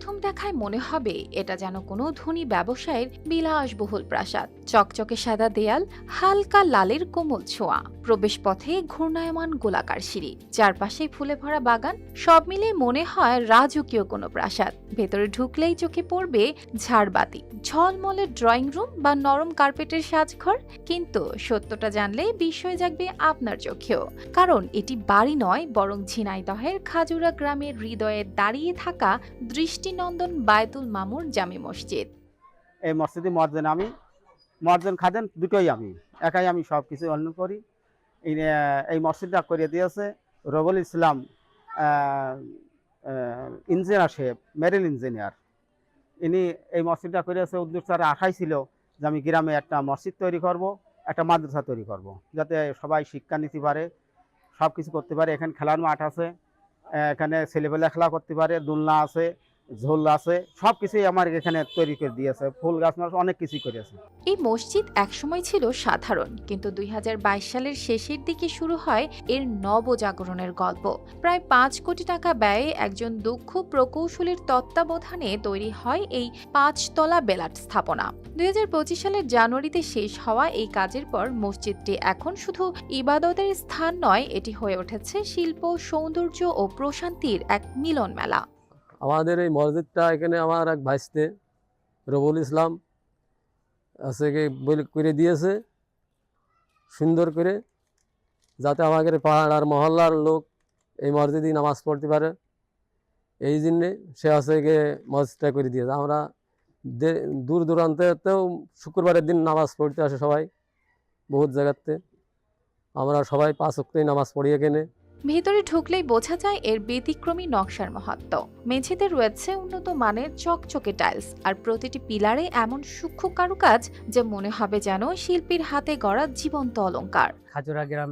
প্রথম দেখায় মনে হবে এটা যেন কোনো ধনী ব্যবসায়ের বিলাসবহুল প্রাসাদ। চকচকে সাদা দেয়াল, হালকা লালের কোমল ছোঁয়া, প্রবেশপথে ঘূর্ণায়মান গোলাকার সিঁড়ি, চারপাশে ফুলে ভরা বাগান, সব মিলে মনে হয় রাজকীয় কোনো প্রাসাদ। ভেতরে ঢুকলেই চোখে পড়বে ঝাড়বাতি, ঝলমলে ড্রয়িং রুম বা নরম কার্পেটের সাজঘর। কিন্তু সত্যটা জানলে বিস্ময় জাগবে আপনার চোখেও, কারণ এটি বাড়ি নয়, বরং ঝিনাইদহের খাজুরা গ্রামের হৃদয়ে দাঁড়িয়ে থাকা দৃষ্টিনন্দন বায়তুল মামুর জামে মসজিদ। এই মসজিদে মর্জন আমি, মর্জন খাদেন দুটোই আমি, একাই আমি সব কিছু অন্য করি। এই মসজিদটা করে দিয়েছে রবুল ইসলাম ইঞ্জিনিয়ার সাহেব, মেরিল ইঞ্জিনিয়ার। ইনি এই মসজিদটা করেছে, উদ্যোগ তার আশাই ছিল যে আমি গ্রামে একটা মসজিদ তৈরি করব, একটা মাদ্রাসা তৈরি করব, যাতে সবাই শিক্ষা নিতে পারে, সব কিছু করতে পারে। এখানে খেলার মাঠ আছে, এখানে ছেলেপেলে খেলা করতে পারে, দোলনা আছে, ঝোল আছে, সব কিছুই আমার এখানে তৈরি করে দিয়েছে, ফুল গাছ মাছ অনেক কিছুই করেছে। এই মসজিদ একসময় ছিল সাধারণ, কিন্তু ২০২২ সালের শেষের দিকে শুরু হয় এর নবজাগরণের গল্প। প্রায় ৫ কোটি টাকা ব্যয়ে একজন দক্ষ প্রকৌশলীর তত্ত্বাবধানে তৈরি হয় এই ৫ তলা বেলাট স্থাপনা। ২০২৫ সালের জানুয়ারিতে শেষ হওয়া এই কাজের পর মসজিদটি এখন শুধু ইবাদতের স্থান নয়, এটি হয়ে উঠেছে শিল্প, সৌন্দর্য ও প্রশান্তির এক মিলন মেলা। আমাদের এই মসজিদটা এখানে আমার এক ভাইস্তে রবুল ইসলাম আছে করে দিয়েছে সুন্দর করে, যাতে আমাদের পাহাড় আর মহল্লার লোক এই মসজিদে নামাজ পড়তে পারে। এই জন্যে সে আছে গিয়ে মসজিদটা করে দিয়েছে। আমরা দূর দূরান্তেও শুক্রবারের দিন নামাজ পড়তে আসে সবাই, বহুত জায়গাতে। আমরা সবাই 5 ওয়াক্তই নামাজ পড়ি এখানে। ভেতরে ঢুকলেই বোঝা যায় এর ব্যতিক্রমী নকশার মাহাত্ম্য। মেঝেতে রয়েছে উন্নত মানের চকচকে টাইলস, আর প্রতিটি পিলারে এমন সূক্ষ্ম কারুকাজ যে মনে হবে যেন শিল্পীর হাতে গড়া জীবন্ত অলংকার। খাজুরা গ্রামে